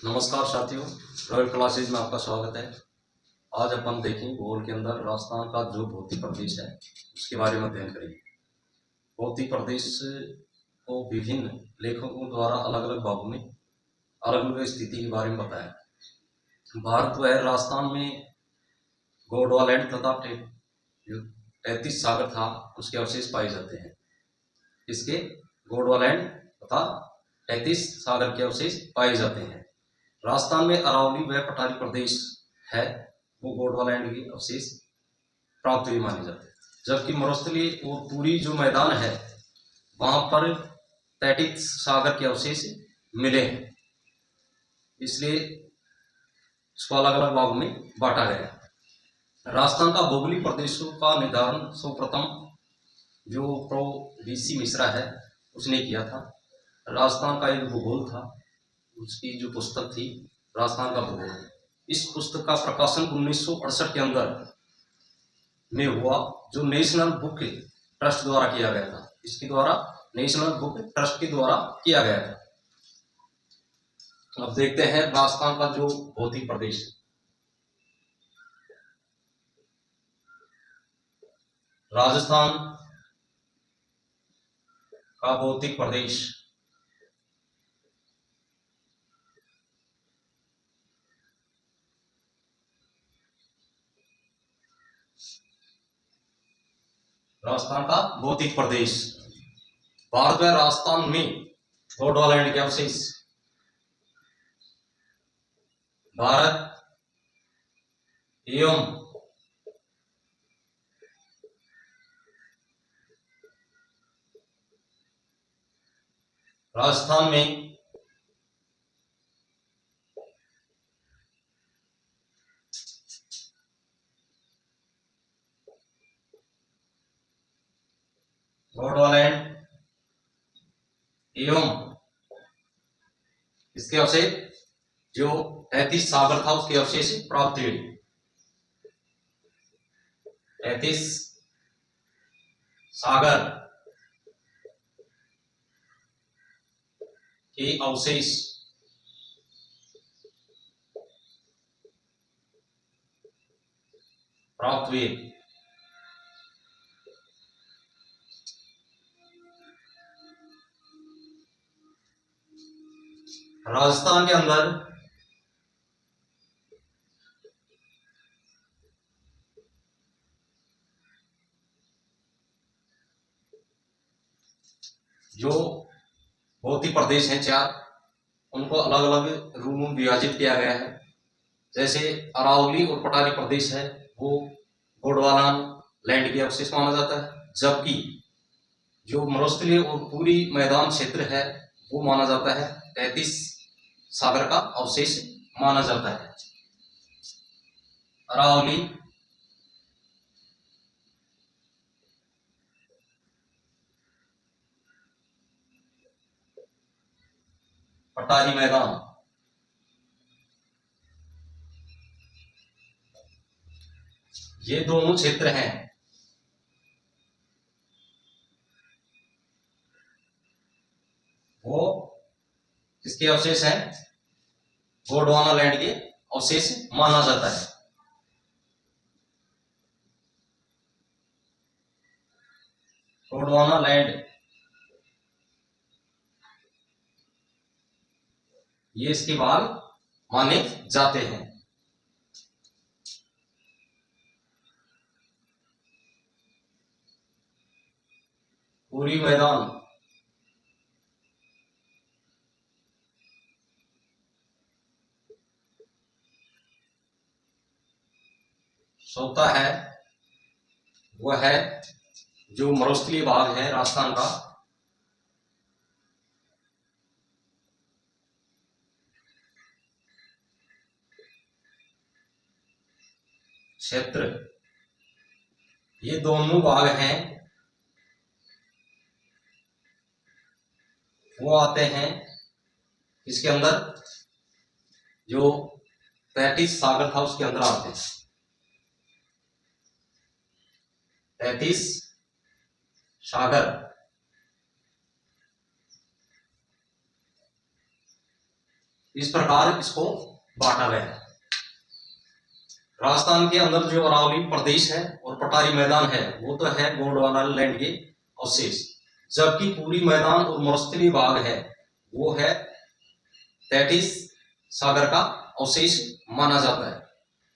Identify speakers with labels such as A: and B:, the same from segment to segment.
A: नमस्कार साथियों, royal classes में आपका स्वागत है। आज अपन देखेंगे भूगोल के अंदर राजस्थान का जो भौतिक प्रदेश है उसके बारे में अध्ययन करेंगे। भौतिक प्रदेश को विभिन्न लेखकों द्वारा अलग अलग भागों में अलग अलग स्थिति के बारे में बताया। भारत व राजस्थान में गोंडवाना तथा 33 सागर था उसके अवशेष पाए जाते हैं। इसके गोंडवाना तथा 33 सागर के अवशेष पाए जाते हैं। राजस्थान में अरावली व पठारी प्रदेश है, वो गोंडवाना के अवशेष प्राप्त हुए माने जाते हैं। जबकि मरुस्थली और पूरी जो मैदान है वहां पर 33 सागर के अवशेष मिले हैं, इसलिए इसको अलग अलग भागों में बांटा गया। राजस्थान का भौगोलिक प्रदेशों का निर्धारण सर्वप्रथम जो प्रो वीसी मिश्रा है उसने किया था। राजस्थान का एक भूगोल था, उसकी जो पुस्तक थी राजस्थान का भूगोल। इस पुस्तक का प्रकाशन 1968 के अंदर में हुआ, जो नेशनल बुक ट्रस्ट द्वारा किया गया था। इसके द्वारा नेशनल बुक ट्रस्ट के द्वारा किया गया था। अब देखते हैं राजस्थान का जो भौतिक प्रदेश, राजस्थान का भौतिक प्रदेश राजस्थान का भौतिक प्रदेश भारत में राजस्थान में गोंडवाना के अवशेष भारत एवं राजस्थान में गोंडवाना एवं इसके अवशेष जो 33 सागर था उसके अवशेष प्राप्त हुए। 33 सागर के अवशेष प्राप्त हुए। राजस्थान के अंदर जो भौतिक प्रदेश हैं 4, उनको अलग अलग रूपों में विभाजित किया गया है। जैसे अरावली और पठारी प्रदेश है वो गोंडवाना लैंड के अवशेष माना जाता है, जबकि जो मरुस्थलीय और पूरी मैदान क्षेत्र है वो माना जाता है 33 सागर का अवशेष माना जाता है। अरावली, पठारी मैदान, ये दोनों क्षेत्र हैं वो किसके अवशेष हैं? गोंडवाना लैंड के अवशेष माना जाता है। गोंडवाना लैंड ये इसके भाग माने जाते हैं। पूरी मैदान सोता है वह है जो मरुस्थलीय भाग है राजस्थान का, क्षेत्र। ये दोनों भाग हैं वो आते हैं इसके अंदर, जो 33 सागर था उसके अंदर आते हैं। 33 सागर इस प्रकार इसको बांटा गया है। राजस्थान के अंदर जो अरावली प्रदेश है और पठारी मैदान है वो तो है गोंडवाना लैंड के अवशेष, जबकि पूरी मैदान और मरुस्थलीय भाग है वो है तैतीस सागर का अवशेष माना जाता है।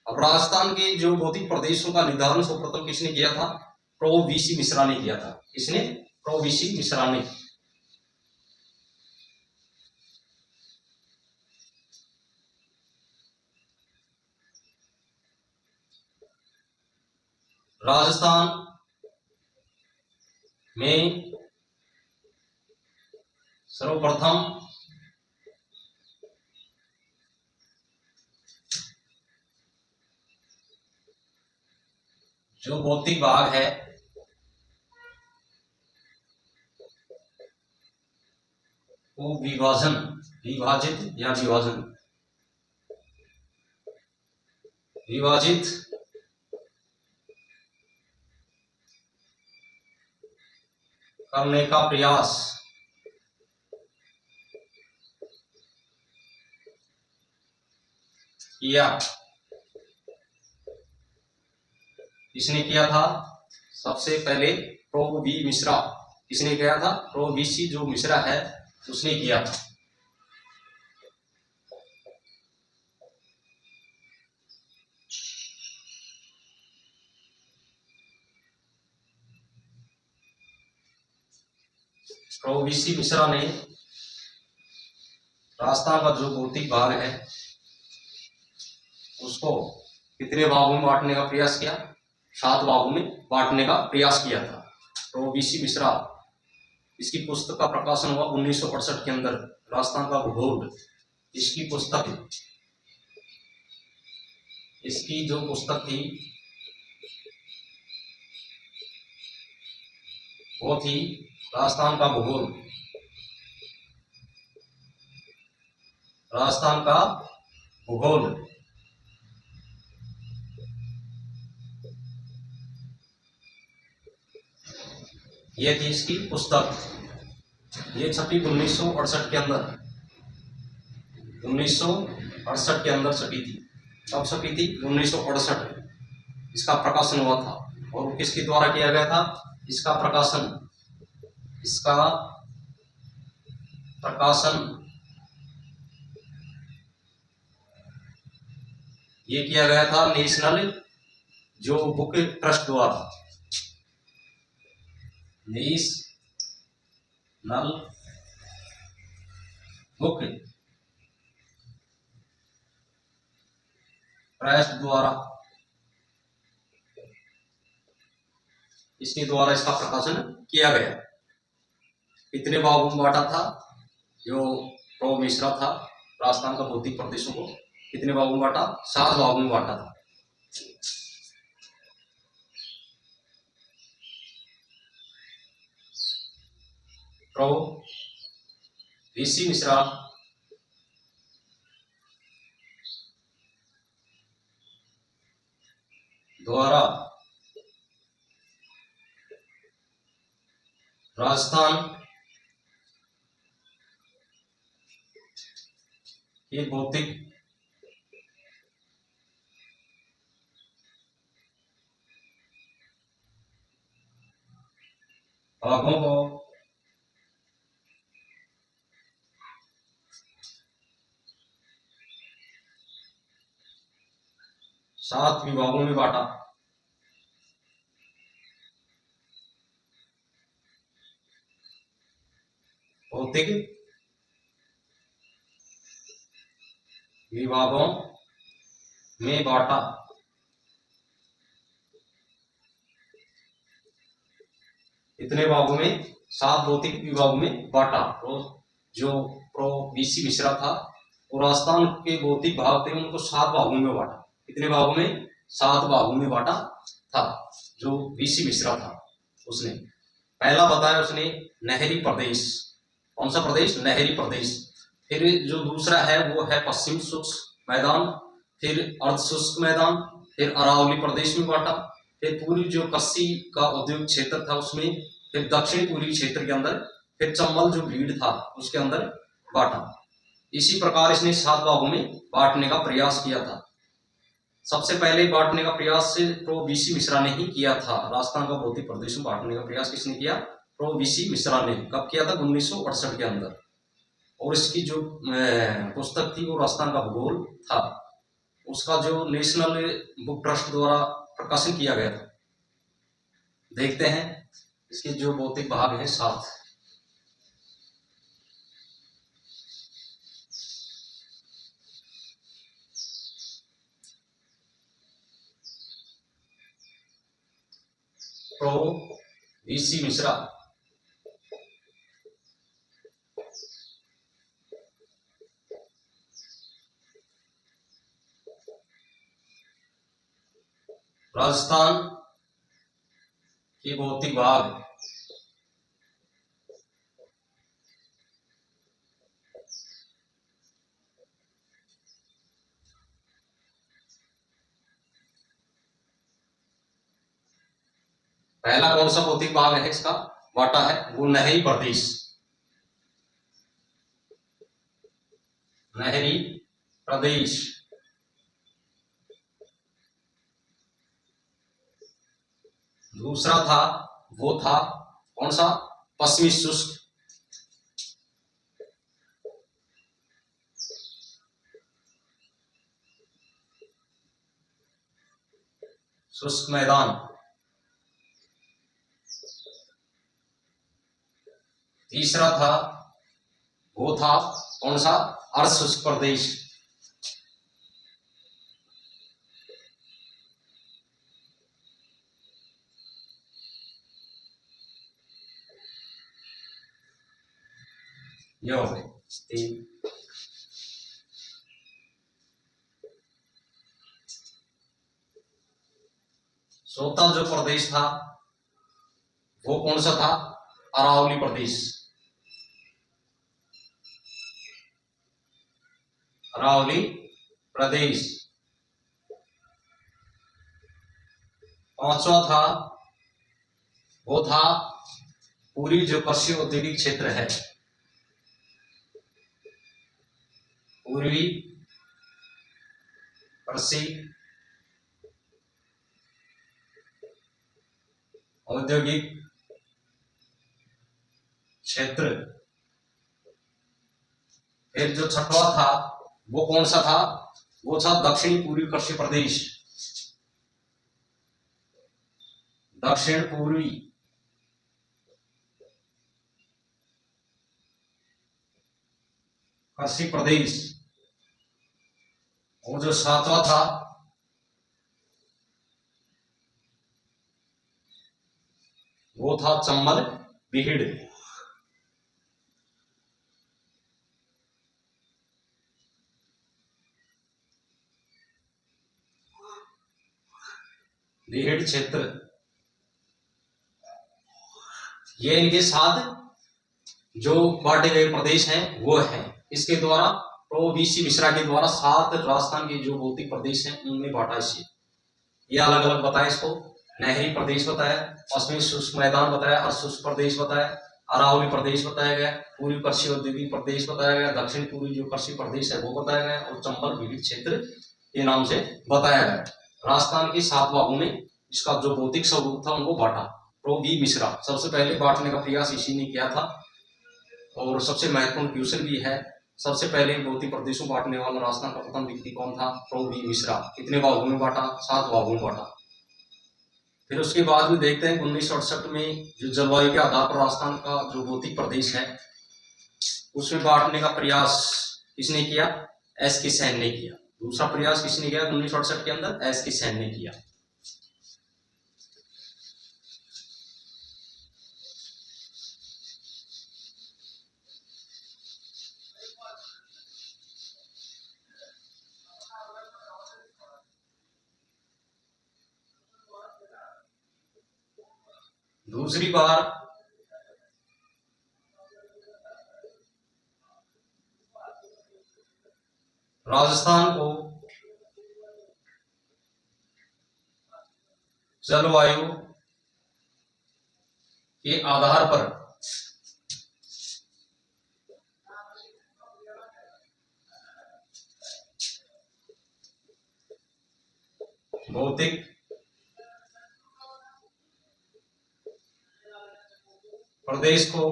A: अब राजस्थान के जो भौतिक प्रदेशों का निर्धारण सर्वप्रथम किसने किया था? प्रो वीसी मिश्रा ने किया था। किसने? प्रो वीसी मिश्रा ने। राजस्थान में सर्वप्रथम जो भौतिक भाग है वो विभाजित करने का प्रयास किया। किसने किया था? सबसे पहले प्रो वी मिश्रा। किसने किया था? प्रो वीसी जो मिश्रा है उसने किया था। प्रो वीसी मिश्रा ने राजस्थान का जो भौतिक भाग है उसको कितने भागों में बांटने का प्रयास किया? 7 भागों में बांटने का प्रयास किया था। प्रो वीसी मिश्रा, इसकी पुस्तक का प्रकाशन हुआ 1968 के अंदर, राजस्थान का भूगोल। इसकी जो पुस्तक थी वो थी राजस्थान का भूगोल। राजस्थान का भूगोल। ये थी इसकी पुस्तक। ये छपी 1968 के अंदर, 1968 के अंदर छपी थी। कब छपी थी? 1968 इसका प्रकाशन हुआ था। और किसके द्वारा किया गया था इसका प्रकाशन? ये किया गया था नेशनल जो बुक ट्रस्ट द्वारा। नेशनल बुक ट्रस्ट द्वारा, इसके द्वारा इसका प्रकाशन किया गया। कितने भागों में बांटा था? जो प्रो मिश्रा था राजस्थान का भौतिक प्रदेशों को कितने भागों में बांटा? 7 भागों में बांटा था। प्रो वीसी मिश्रा द्वारा राजस्थान के भौतिक भागों को 7 विभागों में बांटा। भौतिक विभागों में बांटा। इतने भागों में 7 भौतिक विभागों में बांटा। जो प्रो वीसी मिश्रा था और राजस्थान के भौतिक भाग थे उनको 7 भागों में बांटा। कितने भागों में? 7 भागों में बांटा था। जो वीसी मिश्रा था उसने पहला बताया उसने नहरी प्रदेश। कौन सा प्रदेश? नहरी प्रदेश। फिर जो दूसरा है वो है पश्चिम शुष्क मैदान, फिर अर्ध शुष्क मैदान, फिर अरावली प्रदेश में बांटा, फिर पूरी जो कस्सी का औद्योगिक क्षेत्र था उसमें, फिर दक्षिण पूर्वी क्षेत्र के अंदर, फिर चंबल जो भीड़ था उसके अंदर बांटा। इसी प्रकार इसने 7 भागों में बांटने का प्रयास किया था। सबसे पहले बांटने का प्रयास प्रो वीसी मिश्रा ने ही किया था। राजस्थान का भौतिक प्रदेश में बांटने का प्रयास किसने किया? प्रो वीसी मिश्रा ने। कब किया था? 1968 के अंदर। और इसकी जो पुस्तक थी वो राजस्थान का भूगोल था। उसका जो नेशनल बुक ट्रस्ट द्वारा प्रकाशन किया गया था। देखते हैं इसके जो भौतिक भाग हैं 7। प्रो वीसी मिश्रा राजस्थान के भौतिक भाग। पहला कौन सा भौतिक भाग है इसका बांटा है? वो नहरी प्रदेश। नहरी प्रदेश। दूसरा था, वो था कौन सा? पश्चिमी शुष्क। शुष्क मैदान। तीसरा था, वो था कौन सा? अर्ध शुष्क प्रदेश। ये हो गए 3। चौथा जो प्रदेश था वो कौन सा था? अरावली प्रदेश। अरावली प्रदेश। पांचवा था, वो था पूरी जो कृषि औद्योगिक क्षेत्र है, पूर्वी कृषि औद्योगिक क्षेत्र। फिर जो छठवा था वो कौन सा था? वो था दक्षिणी पूर्वी कृषि प्रदेश। दक्षिण पूर्वी कृषि प्रदेश। और जो सातवां था वो था चंबल बीहड़। बीहड़ क्षेत्र। ये इनके साथ जो बांटे गए प्रदेश हैं वो है। इसके द्वारा प्रो वीसी मिश्रा के द्वारा 7 राजस्थान के जो भौतिक प्रदेश हैं उनमें बांटा इसे। ये अलग अलग बताया इसको। नहरी प्रदेश बताया, पश्चिमी शुष्क मैदान बताया, अर्ध शुष्क प्रदेश बताया, अरावली प्रदेश बताया गया, पूर्वी कृषि औद्योगिक प्रदेश बताया गया, दक्षिण पूर्वी जो कृषि प्रदेश है वो बताया गया, और चंबल बीहड़ क्षेत्र के नाम से बताया गया। राजस्थान के 7 भागों में इसका जो भौतिक स्वरूप था उनको बांटा प्रो वी मिश्रा। सबसे पहले बांटने का प्रयास इसी ने किया था और सबसे महत्वपूर्ण क्वेश्चन भी है। सबसे पहले भौतिक प्रदेशों बांटने वाला राजस्थान का प्रथम व्यक्ति कौन था? Prof V Mishra. कितने भागों में बांटा? 7 भागों में बांटा। फिर उसके बाद में देखते हैं 1968 में जो जलवायु के आधार पर राजस्थान का जो भौतिक प्रदेश है उसमें बांटने का प्रयास किसने किया? एस के सेन ने किया। दूसरा प्रयास किसने किया 1968 के अंदर? एस के सेन ने किया। दूसरी बार राजस्थान को जलवायु के आधार पर भौतिक प्रदेश को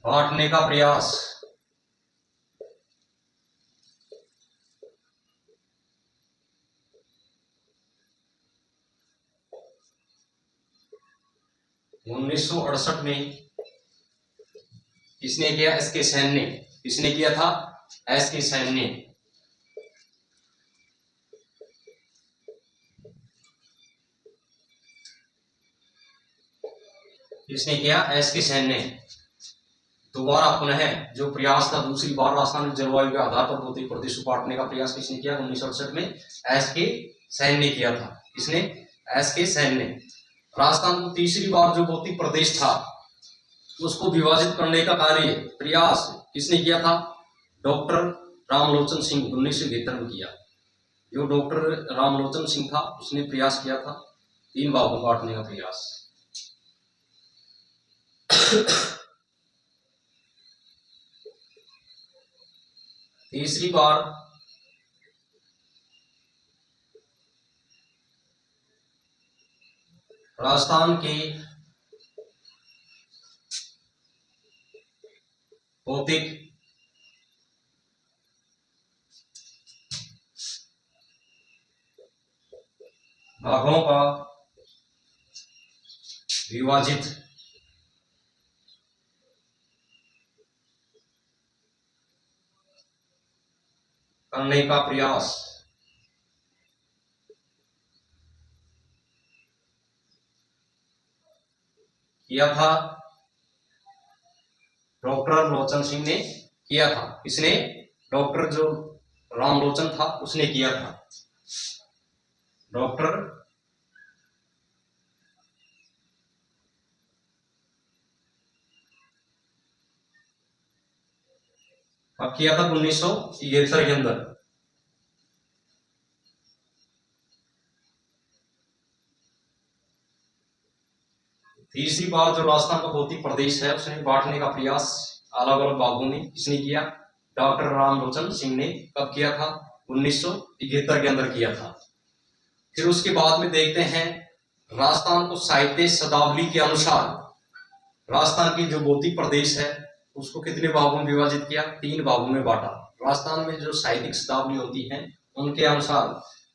A: बांटने का प्रयास 1968 में किसने किया? एस के सेन ने। किसने किया था? एस के सेन ने। किसने किया? एस के सेन ने। दोबारा पुनः जो प्रयास था, दूसरी बार रासायनिक जलवायु के आधार पर भौतिक प्रदेश को बांटने का प्रयास किसने किया? 1968 में एस के सेन ने किया था। किसने? एस के सेन ने। राजस्थान को तीसरी बार जो भौतिक प्रदेश था उसको विभाजित करने का कार्य प्रयास किसने किया था? डॉक्टर रामलोचन सिंह 1973 में किया। जो डॉक्टर रामलोचन सिंह था उसने प्रयास किया था 3 भागों में बांटने का प्रयास। तीसरी बार राजस्थान के भौतिक भागों का विभाजित करने का प्रयास किया था डॉक्टर लोचन सिंह ने किया था। किसने? डॉक्टर जो रामलोचन था उसने किया था। डॉक्टर अब किया था 1973 के अंदर। तीसरी बार जो राजस्थान का भौतिक प्रदेश है उसने बांटने का प्रयास अलग अलग भागों में किसने किया? डॉक्टर रामलोचन सिंह ने। कब किया था? 1973 के अंदर किया था। फिर उसके बाद में देखते हैं राजस्थान को साहित्य शब्दावली के अनुसार राजस्थान की जो भौतिक प्रदेश है उसको कितने भागों में विभाजित किया? 3 भागों में बांटा। राजस्थान में जो साहित्यिक शब्दावली होती है उनके अनुसार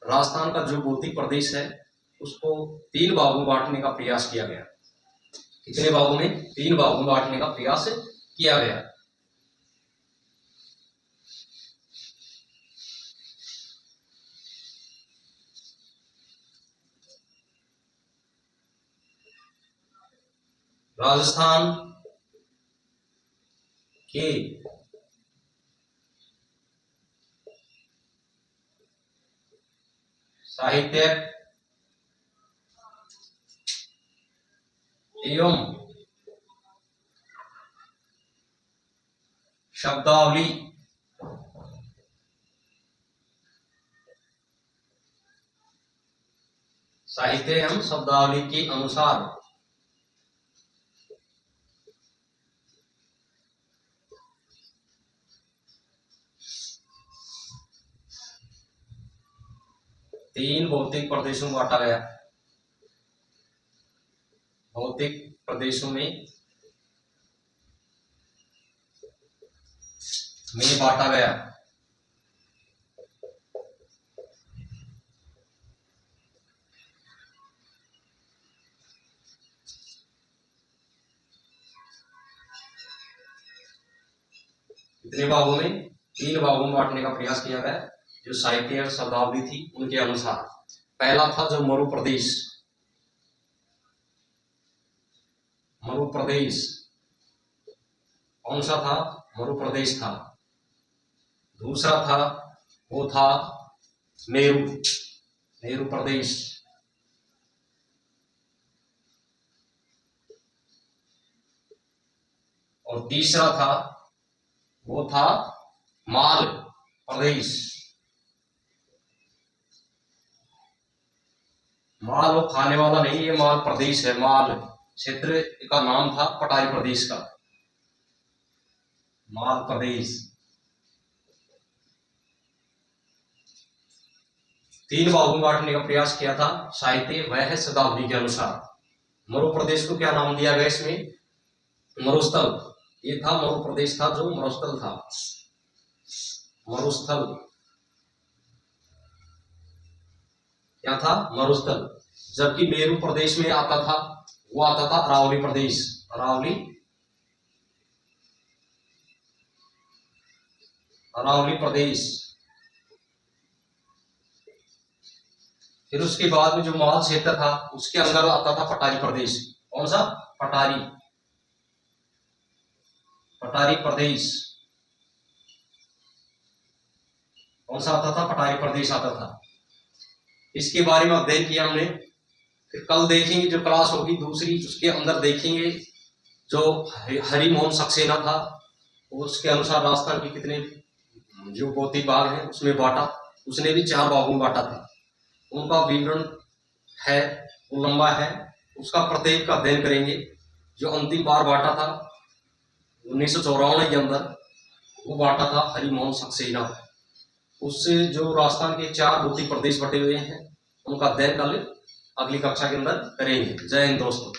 A: राजस्थान का जो भौतिक प्रदेश है उसको 3 भागों में बांटने का प्रयास किया गया। कितने भागों में? 3 भागों में बांटने का प्रयास किया गया। राजस्थान के साहित्य एवं शब्दावली साहित्य एवं शब्दावली के अनुसार तीन भौतिक प्रदेशों में बांटा गया। भौतिक प्रदेशों में बांटा गया। कितने भागों में? 3 भागों में बांटने का प्रयास किया गया जो साहित्य और शब्दावली थी उनके अनुसार। पहला था जो मरु प्रदेश। मरु प्रदेश कौन सा था? मरु प्रदेश था। दूसरा था वो था मेरू प्रदेश। और तीसरा था वो था माल प्रदेश। माल वो खाने वाला नहीं, ये माल प्रदेश है। माल क्षेत्र का नाम था पटारी प्रदेश का। माल प्रदेश। 3 भागों में बांटने का प्रयास किया था साहित्य, वह है शताब्दी के अनुसार। मरु प्रदेश को क्या नाम दिया गया इसमें? मरुस्थल। ये था मरु प्रदेश था, जो मरुस्थल था, मरुस्थल क्या था? मरुस्थल। जबकि मेरु प्रदेश में आता था, वो आता था अरावली प्रदेश, अरावली प्रदेश। फिर उसके बाद में जो माल क्षेत्र था उसके अंदर आता था पटारी प्रदेश। कौन सा? पटारी प्रदेश। कौन सा आता था? पटारी प्रदेश आता था। इसके बारे में अध्ययन किया हमने। फिर कल देखेंगे जो क्लास होगी दूसरी, उसके अंदर देखेंगे जो हरिमोहन सक्सेना था, उसके अनुसार राजस्थान के कितने जो भौतिक भाग हैं उसमें बांटा, उसने भी 4 भागों में बांटा था। उनका विवरण है, वो लंबा है, उसका प्रत्येक का अध्ययन करेंगे। जो अंतिम बार बांटा था 1954 के अंदर, वो बांटा था हरिमोहन सक्सेना। उससे जो राजस्थान के 4 भौतिक प्रदेश बटे हुए हैं उनका अध्ययन कल अगली कक्षा के अंदर करेंगे। जय हिंद दोस्तों।